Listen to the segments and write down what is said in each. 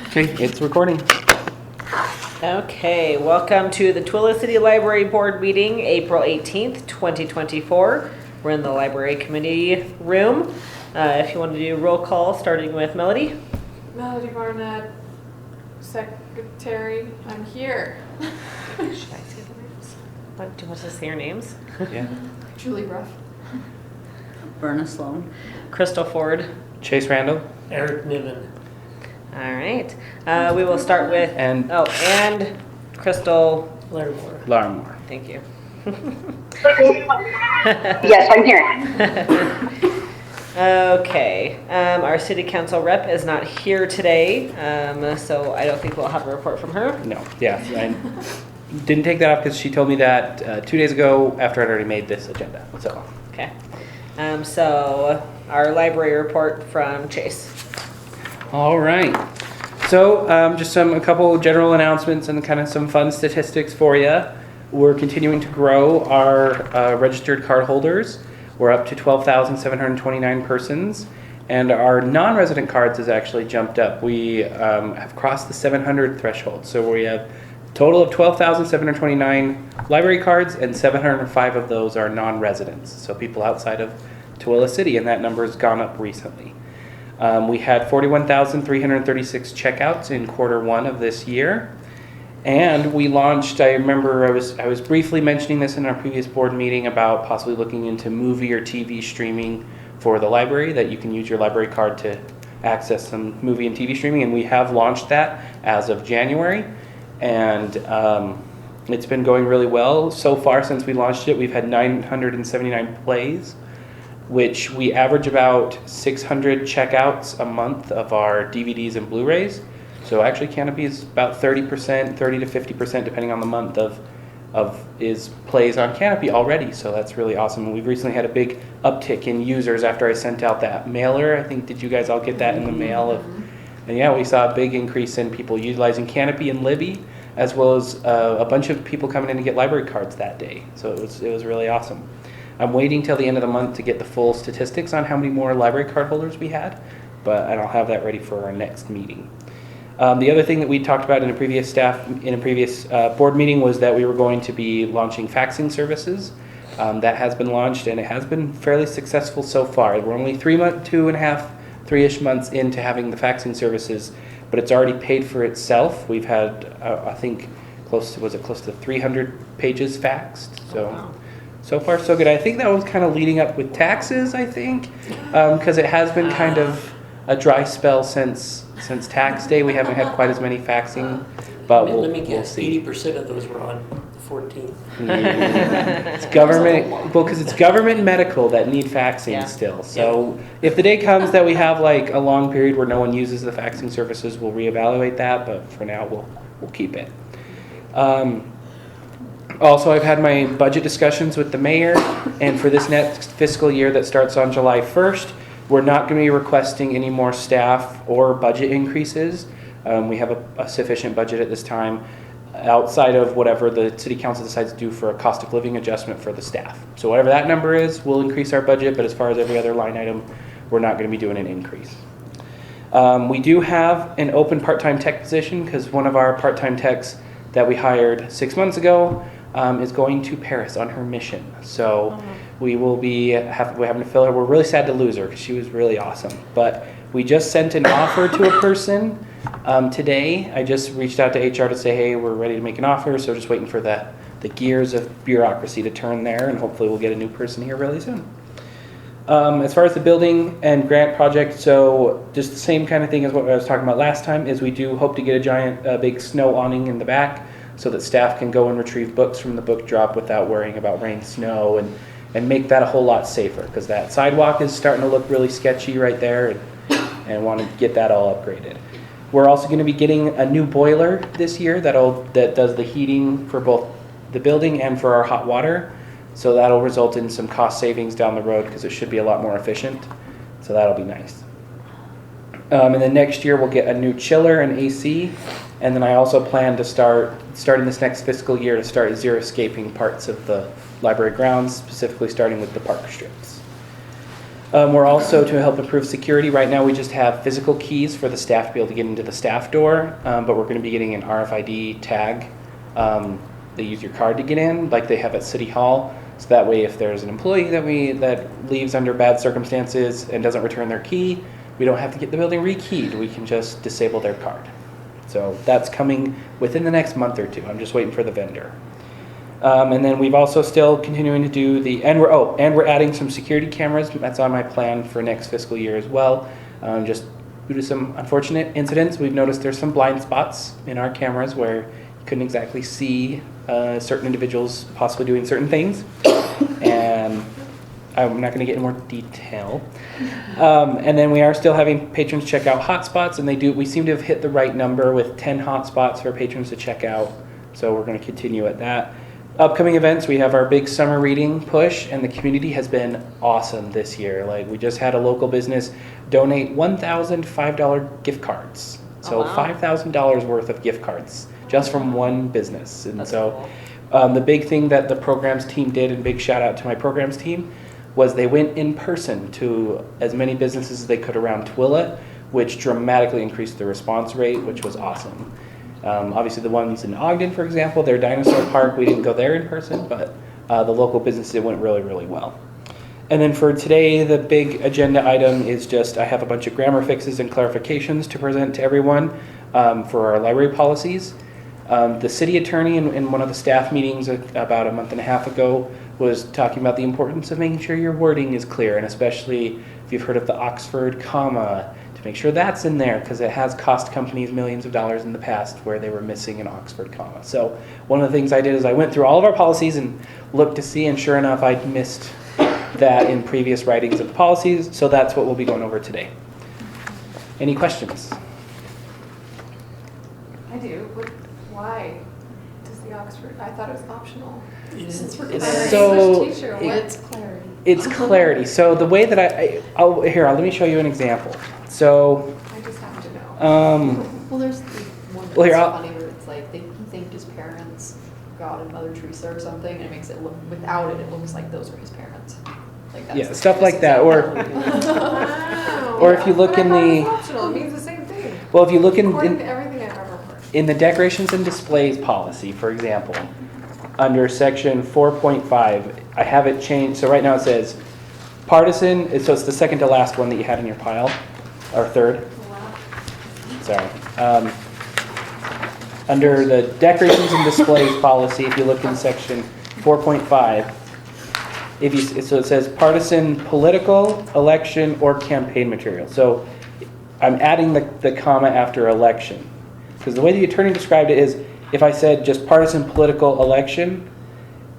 Okay, it's recording. Okay, welcome to the Tooele City Library Board meeting, April 18th, 2024. We're in the Library Committee room. If you want to do roll call, starting with Melody. Melody Barnett, Secretary. I'm here. Should I say the names? What, do you want to say your names? Yeah. Julie Ruff. Berna Sloan. Crystal Ford. Chase Randall. Eric Niven. All right. We will start with, And and Crystal Larimore. Larimore. Thank you. Yes, I'm here. Okay, our city council rep is not here today, so I don't think we'll have a report from her. No, yeah, I didn't take that off because she told me that 2 days ago after I'd already made this agenda. So Okay, so our library report from Chase. all right. So just a couple general announcements and kind of some fun statistics for you. We're continuing to grow our registered card holders. We're up to 12,729 persons, and our non-resident cards has actually jumped up. We have crossed the 700 threshold, so we have a total of 12,729 library cards, and 705 of those are non-residents, so people outside of Tooele City, and that number has gone up recently. We had 41,336 checkouts in Q1 of this year. And we launched, I remember I was briefly mentioning this in our previous board meeting about possibly looking into movie or TV streaming for the library, that you can use your library card to access some movie and TV streaming, and we have launched that as of January. And it's been going really well. So far since we launched it, we've had 979 plays, which we average about 600 checkouts a month of our DVDs and Blu-rays. So actually Canopy is about 30%, 30 to 50% depending on the month of is plays on Canopy already. So that's really awesome. And we've recently had a big uptick in users after I sent out that mailer. I think, did you guys all get that in the mail? And yeah, we saw a big increase in people utilizing Canopy and Libby, as well as a bunch of people coming in to get library cards that day. So it was really awesome. I'm waiting till the end of the month to get the full statistics on how many more library card holders we had, but I'll have that ready for our next meeting. The other thing that we talked about in a previous board meeting was that we were going to be launching faxing services. That has been launched, and it has been fairly successful so far. We're only 3.5-ish months into having the faxing services, but it's already paid for itself. We've had, I think, close to 300 pages faxed. So. Oh, wow. So far, so good. I think that was kind of leading up with taxes, I think, because it has been kind of a dry spell since tax day. We haven't had quite as many faxing, but Let me guess, we'll see. 80% of those were on the 14th. It's government, well, because it's government and medical that need faxing Yeah. still. So if the day comes that we have like a long period where no one uses the faxing services, we'll reevaluate that. But for now, we'll keep it. Also, I've had my budget discussions with the mayor, and for this next fiscal year that starts on July 1st, we're not going to be requesting any more staff or budget increases. We have a sufficient budget at this time outside of whatever the city council decides to do for a cost of living adjustment for the staff. So whatever that number is, we'll increase our budget, but as far as every other line item, we're not going to be doing an increase. We do have an open part-time tech position because one of our part-time techs that we hired 6 months ago is going to Paris on her mission. So we will be having to fill her. We're really sad to lose her because she was really awesome. But we just sent an offer to a person today. I just reached out to HR to say, hey, we're ready to make an offer. So just waiting for the gears of bureaucracy to turn there, and hopefully we'll get a new person here really soon. As far as the building and grant project, so just the same kind of thing as what I was talking about last time, is we do hope to get a big snow awning in the back so that staff can go and retrieve books from the book drop without worrying about rain, snow, and make that a whole lot safer, because that sidewalk is starting to look really sketchy right there, and want to get that all upgraded. We're also going to be getting a new boiler this year that does the heating for both the building and for our hot water. So that'll result in some cost savings down the road because it should be a lot more efficient. So that'll be nice. And then next year we'll get a new chiller and AC. And then I also plan to starting this next fiscal year to start xeriscaping parts of the library grounds, specifically starting with the park strips. We're also, to help improve security, right now we just have physical keys for the staff to be able to get into the staff door, but we're going to be getting an RFID tag. They use your card to get in, like they have at City Hall. So that way, if there's an employee that leaves under bad circumstances and doesn't return their key, we don't have to get the building rekeyed. We can just disable their card. So that's coming within the next month or two. I'm just waiting for the vendor. And then we've also still continuing to do and we're adding some security cameras. That's on my plan for next fiscal year as well. Just due to some unfortunate incidents, we've noticed there's some blind spots in our cameras where you couldn't exactly see certain individuals possibly doing certain things. And I'm not going to get into more detail. And then we are still having patrons check out hotspots, and we seem to have hit the right number with 10 hotspots for patrons to check out. So we're going to continue at that. Upcoming events, we have our big summer reading push, and the community has been awesome this year. Like, we just had a local business donate $1,005 gift cards. So wow. $5,000 worth of gift cards just from one business. And That's so cool. the big thing that the programs team did, and big shout out to my programs team, was they went in person to as many businesses as they could around Tooele, which dramatically increased the response rate, which was awesome. Obviously the ones in Ogden, for example, their dinosaur park, we didn't go there in person, but the local businesses, it went really, really well. And then for today, the big agenda item is just, I have a bunch of grammar fixes and clarifications to present to everyone for our library policies. The city attorney in one of the staff meetings about a month and a half ago was talking about the importance of making sure your wording is clear, and especially if you've heard of the Oxford comma, to make sure that's in there, because it has cost companies millions of dollars in the past where they were missing an Oxford comma. So one of the things I did is I went through all of our policies and looked to see, and sure enough, I'd missed that in previous writings of the policies, so that's what we'll be going over today. Any questions? I do. Why does the Oxford? I thought it was optional. Since we're It's so- English teacher, what's clarity? It's clarity. So the way that let me show you an example. So, I just have to know. Well, there's the one that's Well, here, I'll- funny where it's like he thanked his parents, God and Mother Teresa or something, and it makes it look, without it, it looks like those were his parents. Like that's yeah, the stuff like cutest that. Or, Wow. or if you look But I in thought it the, was optional. It means the same thing. well, if you look According to in everything I've ever heard. the decorations and displays policy, for example, under section 4.5, I have it changed. So right now it says partisan, so it's the second to last one that you had in your pile, or third. Sorry. Under the decorations and displays policy, if you look in section 4.5, so it says partisan political, election, or campaign material. So I'm adding the comma after election. Because the way the attorney described it is, if I said just partisan political election,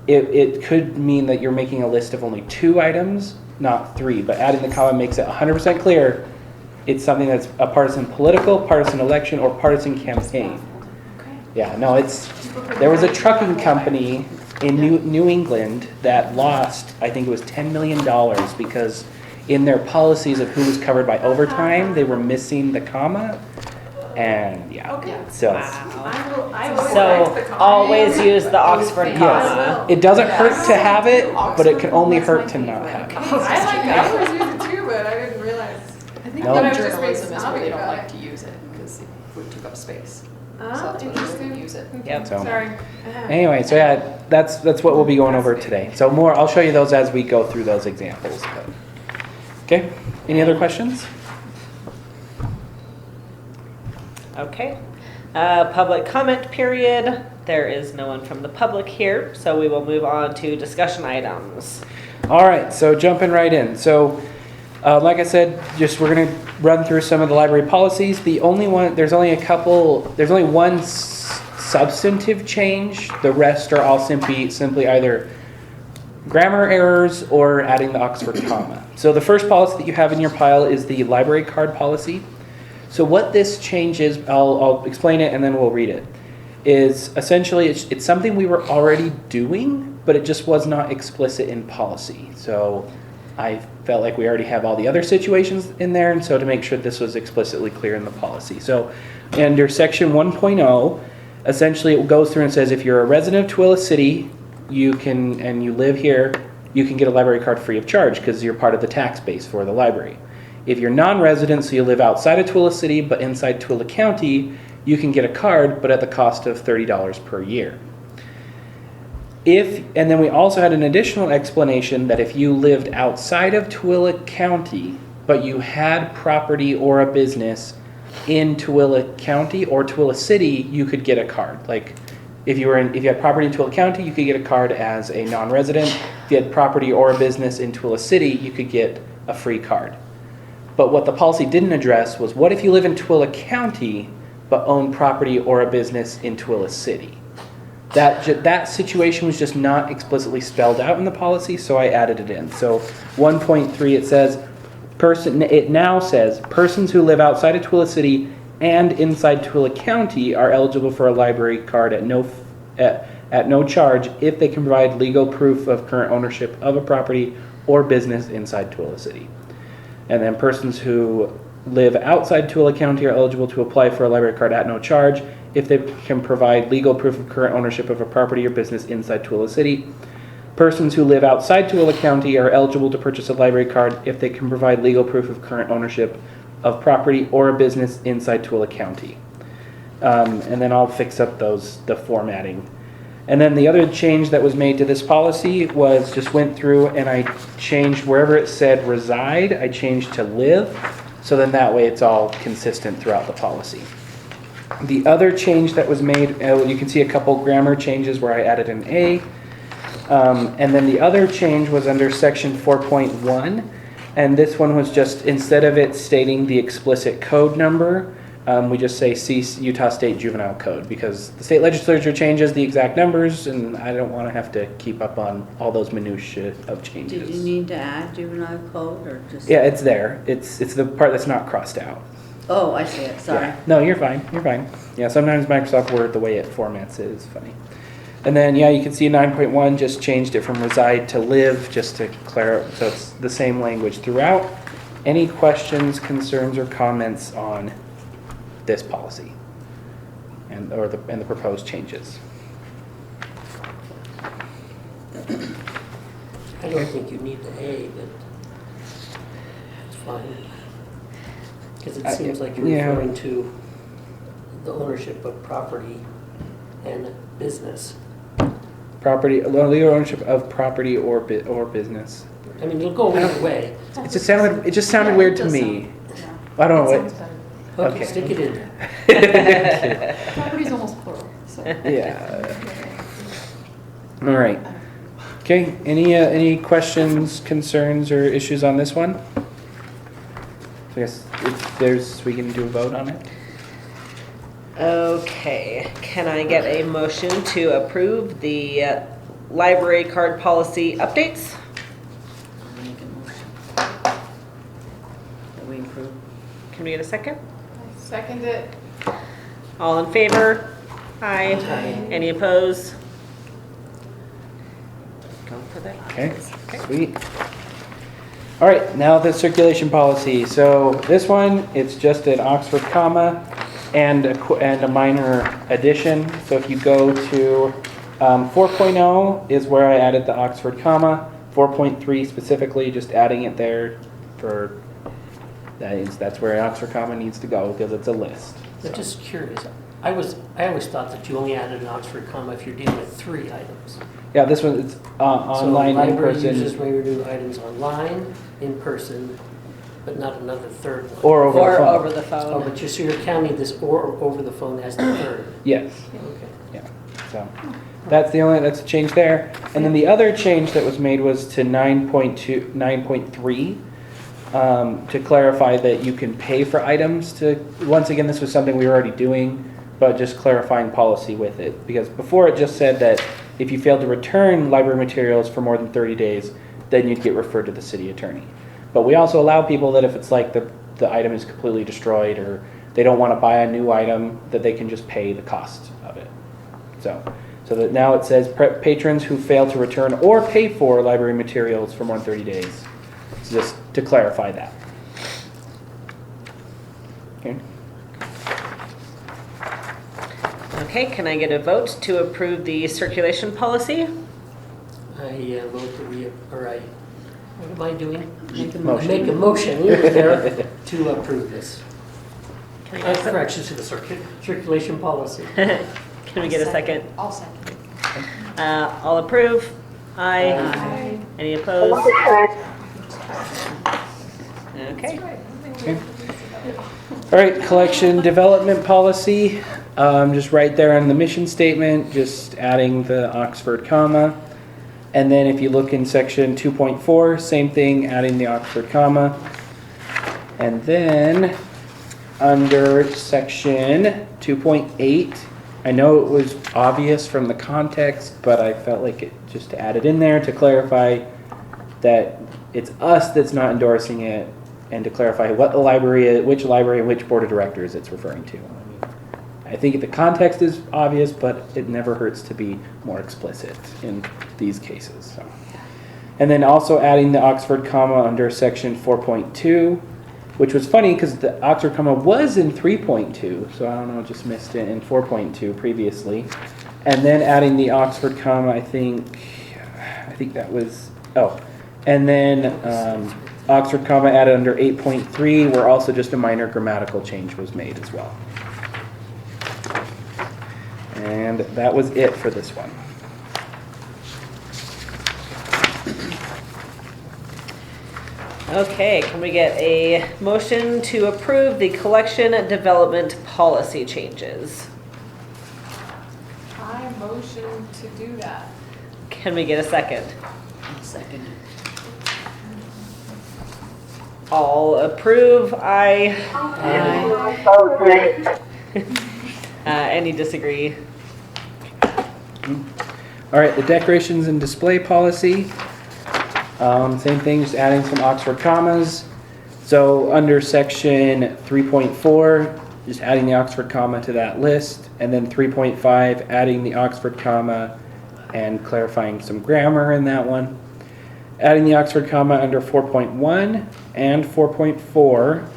it could mean that you're making a list of only 2 items, not 3. But adding the comma makes it 100% clear it's something that's a partisan political, partisan election, or partisan campaign. Yeah, no, there was a trucking company in New England that lost, I think it was $10 million because in their policies of who was covered by overtime, they were missing the comma. And yeah, Okay. so So always use the Oxford yes, comma. it doesn't hurt to have it, but it can only hurt to not have it. I always use it too, but I didn't realize. I think No. that But I was just being journalism is where snobby they don't about like it. to use it because it took up space. So Oh, that's why they interesting. wouldn't use it. Yep. So- Sorry. Anyway, so yeah, that's what we'll be going over today. So I'll show you those as we go through those examples. But, okay, any other questions? Okay. Public comment period. There is no one from the public here, so we will move on to discussion items. All right, so jumping right in. So, like I said, we're going to run through some of the library policies. There's only one substantive change. The rest are all simply either grammar errors or adding the Oxford comma. So the first policy that you have in your pile is the library card policy. So what this change is, I'll explain it and then we'll read it, is essentially it's something we were already doing, but it just was not explicit in policy. So I felt like we already have all the other situations in there, and so to make sure this was explicitly clear in the policy. So under section 1.0, essentially it goes through and says if you're a resident of Tooele City, you live here, you can get a library card free of charge because you're part of the tax base for the library. If you're non-resident, so you live outside of Tooele City but inside Tooele County, you can get a card, but at the cost of $30 per year. And then we also had an additional explanation that if you lived outside of Tooele County, but you had property or a business in Tooele County or Tooele City, you could get a card. Like if you had property in Tooele County, you could get a card as a non-resident. If you had property or a business in Tooele City, you could get a free card. But what the policy didn't address was, what if you live in Tooele County but own property or a business in Tooele City? That situation was just not explicitly spelled out in the policy, so I added it in. So 1.3, it now says persons who live outside of Tooele City and inside Tooele County are eligible for a library card at no charge if they can provide legal proof of current ownership of a property or business inside Tooele City. And then persons who live outside Tooele County are eligible to apply for a library card at no charge if they can provide legal proof of current ownership of a property or business inside Tooele City. Persons who live outside Tooele County are eligible to purchase a library card if they can provide legal proof of current ownership of property or a business inside Tooele County. And then I'll fix up the formatting. And then the other change that was made to this policy was just went through and I changed wherever it said reside, I changed to live. So then that way it's all consistent throughout the policy. The other change that was made, you can see a couple grammar changes where I added an A. And then the other change was under section 4.1. And this one was just, instead of it stating the explicit code number, we just say see Utah State Juvenile Code, because the state legislature changes the exact numbers and I don't want to have to keep up on all those minutiae of changes. Did you need to add juvenile code or just? Yeah, it's there. It's the part that's not crossed out. Oh, I see it, sorry. Yeah. No, you're fine. You're fine. Yeah, sometimes Microsoft Word, the way it formats it is funny. And then, yeah, you can see 9.1 just changed it from reside to live, just to clarify, so it's the same language throughout. Any questions, concerns, or comments on this policy and the proposed changes? I don't think you need the A, but it's fine. Because it seems like you're yeah. referring to the ownership of property and business. Property, legal ownership of property or business. I mean, it'll go either way. It just sounded weird to me. I don't know what. Okay, Okay. stick it in there. Property's almost plural, so. Yeah. All right. Okay. Any questions, concerns, or issues on this one? I guess we can do a vote on it. Okay, can I get a motion to approve the library card policy updates? I'll make a motion. That we approve. Can we get a second? I second it. All in favor? Aye. Aye. Any opposed? Go for that. Okay. Sweet. All right. Now the circulation policy. So this one, it's just an Oxford comma and a minor addition. So if you go to 4.0 is where I added the Oxford comma. 4.3 specifically, just adding it there for that's where an Oxford comma needs to go because it's a list. I'm just curious. I always thought that you only added an Oxford comma if you're dealing with 3 items. Yeah, this one it's online, so in library uses person, when you do items online, in person, but not another third one. or over the Or phone. over the Oh, phone. but so you're counting this or over the phone as the third. Yes. Okay. Yeah. So that's the change there. And then the other change that was made was to 9.3 to clarify that you can pay for items to, once again, this was something we were already doing, but just clarifying policy with it. Because before it just said that if you failed to return library materials for more than 30 days, then you'd get referred to the city attorney. But we also allow people that if it's like the item is completely destroyed or they don't want to buy a new item, that they can just pay the cost of it. So that now it says patrons who fail to return or pay for library materials for more than 30 days. So just to clarify that. Okay. Okay, can I get a vote to approve the circulation policy? I vote that what am I doing? Make a I motion. make a motion there to approve this. Can we get a sec- Corrections to the circulation policy. Can we get a second? I'll second. All approve? Aye. Aye. Any opposed? Okay. Okay. All right, collection development policy, just right there on the mission statement, just adding the Oxford comma. And then if you look in section 2.4, same thing, adding the Oxford comma. And then under section 2.8, I know it was obvious from the context, but I felt like it just to add it in there to clarify that it's us that's not endorsing it, and to clarify what the library is, which library and which board of directors it's referring to. I think the context is obvious, but it never hurts to be more explicit in these cases. So. And then also adding the Oxford comma under section 4.2, which was funny because the Oxford comma was in 3.2, so I don't know, just missed it in 4.2 previously. And then adding the Oxford comma, I think that was, and then Oxford comma added under 8.3, where also just a minor grammatical change was made as well. And that was it for this one. Okay, can we get a motion to approve the collection development policy changes? I motion to do that. Can we get a second? Second. All approve? Aye. Any disagree? All right, the decorations and display policy. Same thing, just adding some Oxford commas. So under section 3.4, just adding the Oxford comma to that list. And then 3.5, adding the Oxford comma and clarifying some grammar in that one. Adding the Oxford comma under 4.1 and 4.4,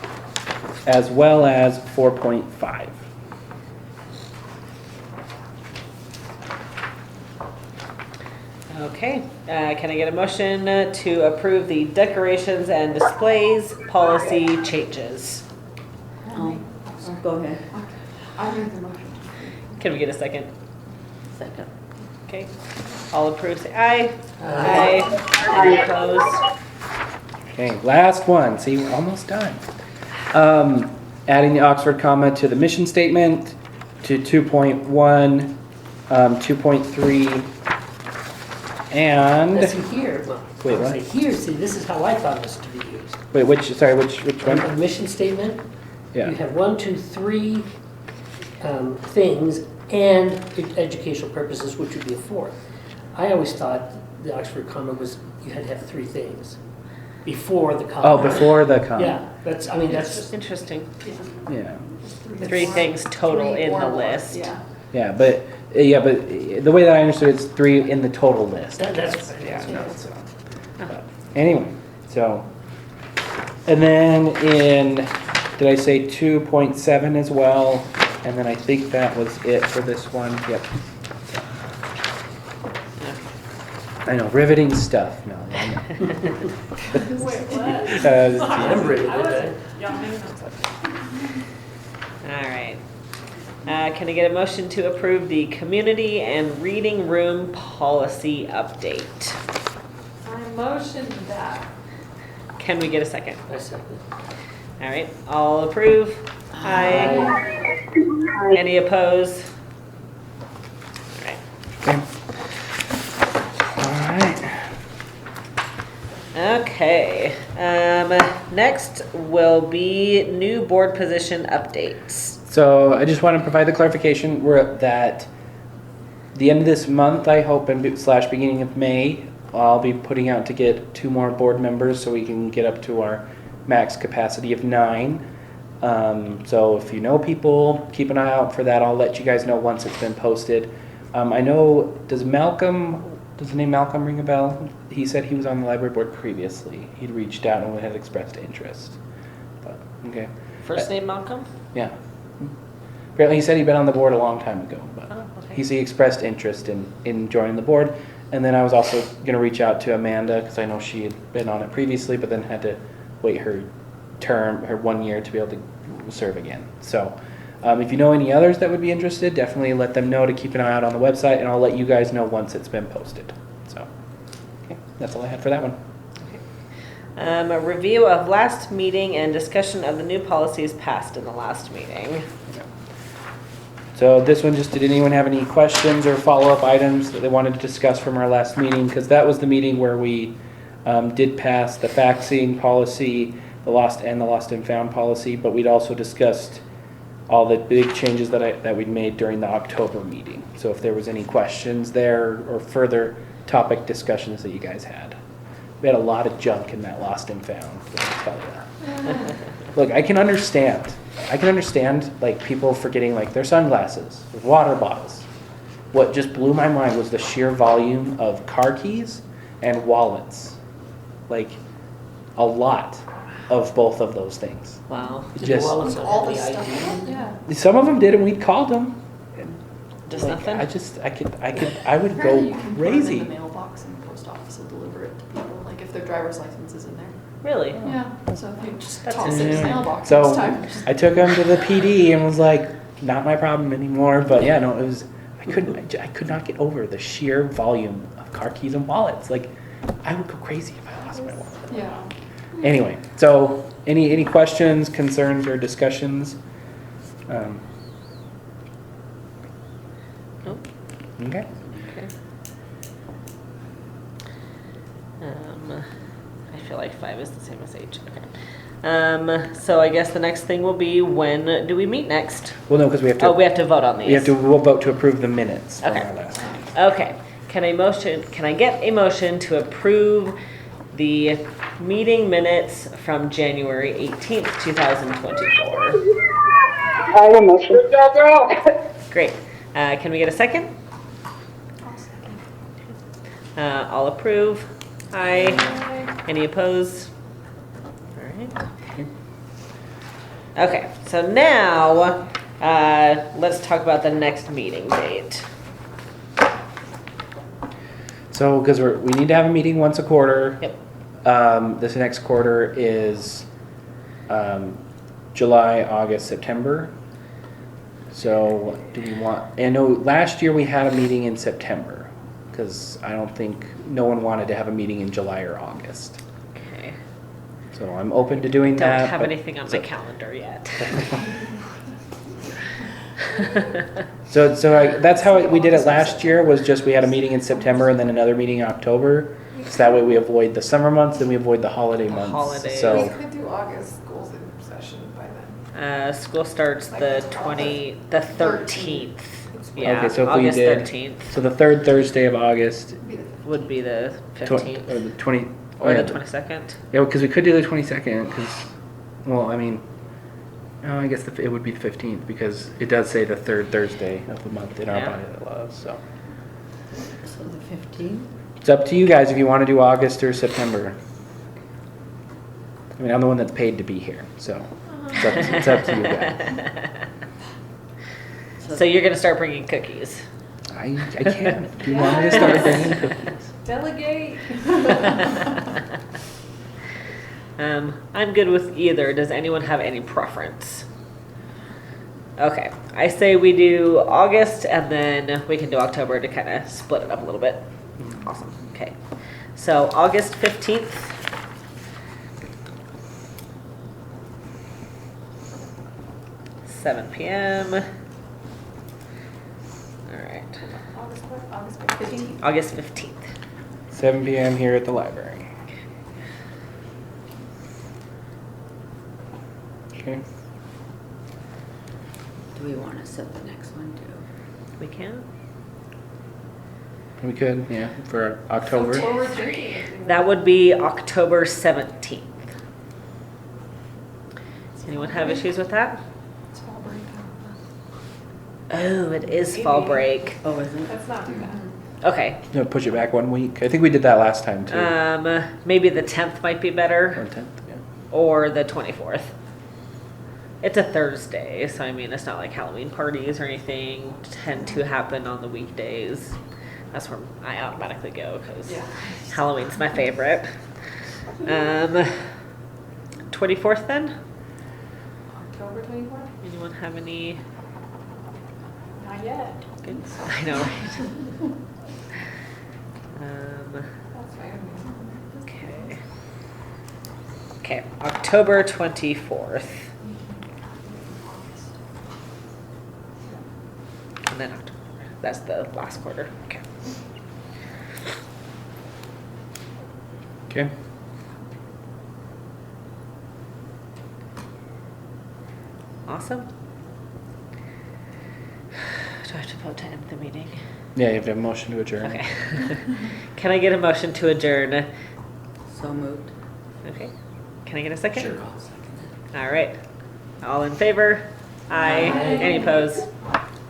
as well as 4.5. Okay, can I get a motion to approve the decorations and displays policy changes? Go ahead. I make the motion. Can we get a second? Second. Okay, all approve, say aye. Aye. Any opposed? Okay, last one. See, we're almost done. Adding the Oxford comma to the mission statement, to 2.1, 2.3, and Let's see here. Well, Wait, what? say here, see, this is how I thought this to be used. wait, which On one? the mission statement, you Yeah. have 1, 2, 3 things and educational purposes, which would be a fourth. I always thought the Oxford comma was, you had to have 3 things before the comma. Oh, before the comma. Yeah, that's, Interesting. Yeah. 3 things total Three in or the more, list. Yeah. Yeah, but the way that I understood it's 3 in the total list. that's, Yeah. But anyway, so, and then did I say 2.7 as well? And then I think that was it for this one. Yep. I know, riveting stuff. No, I know. Wait, what? I'm ready I with wasn't. that. Y'all made notes. All right. Can I get a motion to approve the community and reading room policy update? I motioned that. Can we get a second? I second. All right, all approve? Aye. Any opposed? All right. Okay. All right. Okay, next will be new board position updates. So I just want to provide the clarification. We're at that the end of this month, I hope, and / beginning of May, I'll be putting out to get 2 more board members so we can get up to our max capacity of 9. So if you know people, keep an eye out for that. I'll let you guys know once it's been posted. I know, does the name Malcolm ring a bell? He said he was on the library board previously. He'd reached out and had expressed interest. But, okay. First name Malcolm? Yeah. Apparently he said he'd been on the board a long time ago, but Oh, okay. he expressed interest in joining the board. And then I was also going to reach out to Amanda because I know she had been on it previously, but then had to wait her 1 year to be able to serve again. So if you know any others that would be interested, definitely let them know to keep an eye out on the website, and I'll let you guys know once it's been posted. So, okay, that's all I had for that one. A review of last meeting and discussion of the new policies passed in the last meeting. So this one, just did anyone have any questions or follow-up items that they wanted to discuss from our last meeting? Because that was the meeting where we did pass the faxing policy, the lost and found policy, but we'd also discussed all the big changes that we'd made during the October meeting. So if there was any questions there or further topic discussions that you guys had. We had a lot of junk in that lost and found, let me tell you. Look, I can understand like people forgetting like their sunglasses, their water bottles. What just blew my mind was the sheer volume of car keys and wallets. Like a lot of both of those things. Wow. Did Just- the wallets not All have the the stuff. ID? Yeah. Some of them did, and we called them. Just Like, nothing? I would Apparently go you can put them in crazy. the mailbox and the post office will deliver it to people, like if their driver's license is in there. Really? Yeah, so if you just That's toss it in the interesting. mailbox So next time. I took them to the PD and was like, not my problem anymore. But yeah, no, it was. I could not get over the sheer volume of car keys and wallets. Like, I would go crazy if I lost my wallet. Yeah. Anyway, so any questions, concerns, or discussions? Nope. Okay. Okay. I feel like 5 is the same as H. Okay. So I guess the next thing will be, when do we meet next? Well, no, because we have to. Oh, we have to vote on these. We'll vote to approve the minutes from Okay. our last meeting. Okay. Can I get a motion to approve the meeting minutes from January 18th, 2024? I will motion. Great. Can we get a second? I'll second. All approve? Aye. Bye. Any opposed? All right. Okay, so now, let's talk about the next meeting date. So, because we need to have a meeting once a quarter. Yep. This next quarter is July, August, September. So, do we want? I know last year we had a meeting in September because I don't think no one wanted to have a meeting in July or August. Okay. So I'm open to doing Don't that. have but- anything on my calendar yet. So that's how we did it last year. Was just we had a meeting in September and then another meeting in October. So that way we avoid the summer months and we avoid the holiday months. Holidays. We So could do August goals in session by then. School starts the 13th. Yeah, Okay, so if we August did- 13th so the third Thursday of August, It'd be the would be the or 15th the 20, or yeah, the 22nd. Yeah, because we could do the 22nd. Because, well, I mean, no, I guess it would be the 15th because it does say the third Thursday of the month in our Yeah. body that loves. So So the 15th? it's up to you guys if you want to do August or September. I mean, I'm the one that's paid to be here, so it's up to you guys. So you're gonna start bringing cookies. I can. If you want me to start bringing cookies. delegate. I'm good with either. Does anyone have any preference? Okay, I say we do August and then we can do October to kind of split it up a little bit. Awesome. Okay, so August 15th. (7 p.m.) All right, August what? August 15th. August 15th. 7 p.m. here at the library. Okay. Do we want to set the next one too? We can. We could, yeah, for October. What we're drinking. That would be October 17th. Does anyone have issues with that? It's fall break. Oh, it is fall break. Oh, is it? That's not too bad. Okay. No, push it back 1 week. I think we did that last time too. Maybe the 10th might be Or better, 10th, yeah. or the 24th. It's a Thursday, so I mean, it's not like Halloween parties or anything tend to happen on the weekdays. That's where I automatically go because Yeah. Halloween's my favorite. 24th then? October 24th? Anyone have any Not yet. good? I know, right? That's fine. Okay. Okay, October 24th. And then October. That's the last quarter. Okay. Okay. Awesome. Do I have to vote to end the meeting? Yeah, you have to have a motion to adjourn. Okay. Can I get a motion to adjourn? So moved. Okay. Can I get a second? Sure, I'll second it. All right. All in favor? Aye. Aye. Any opposed?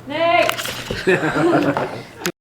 Nay!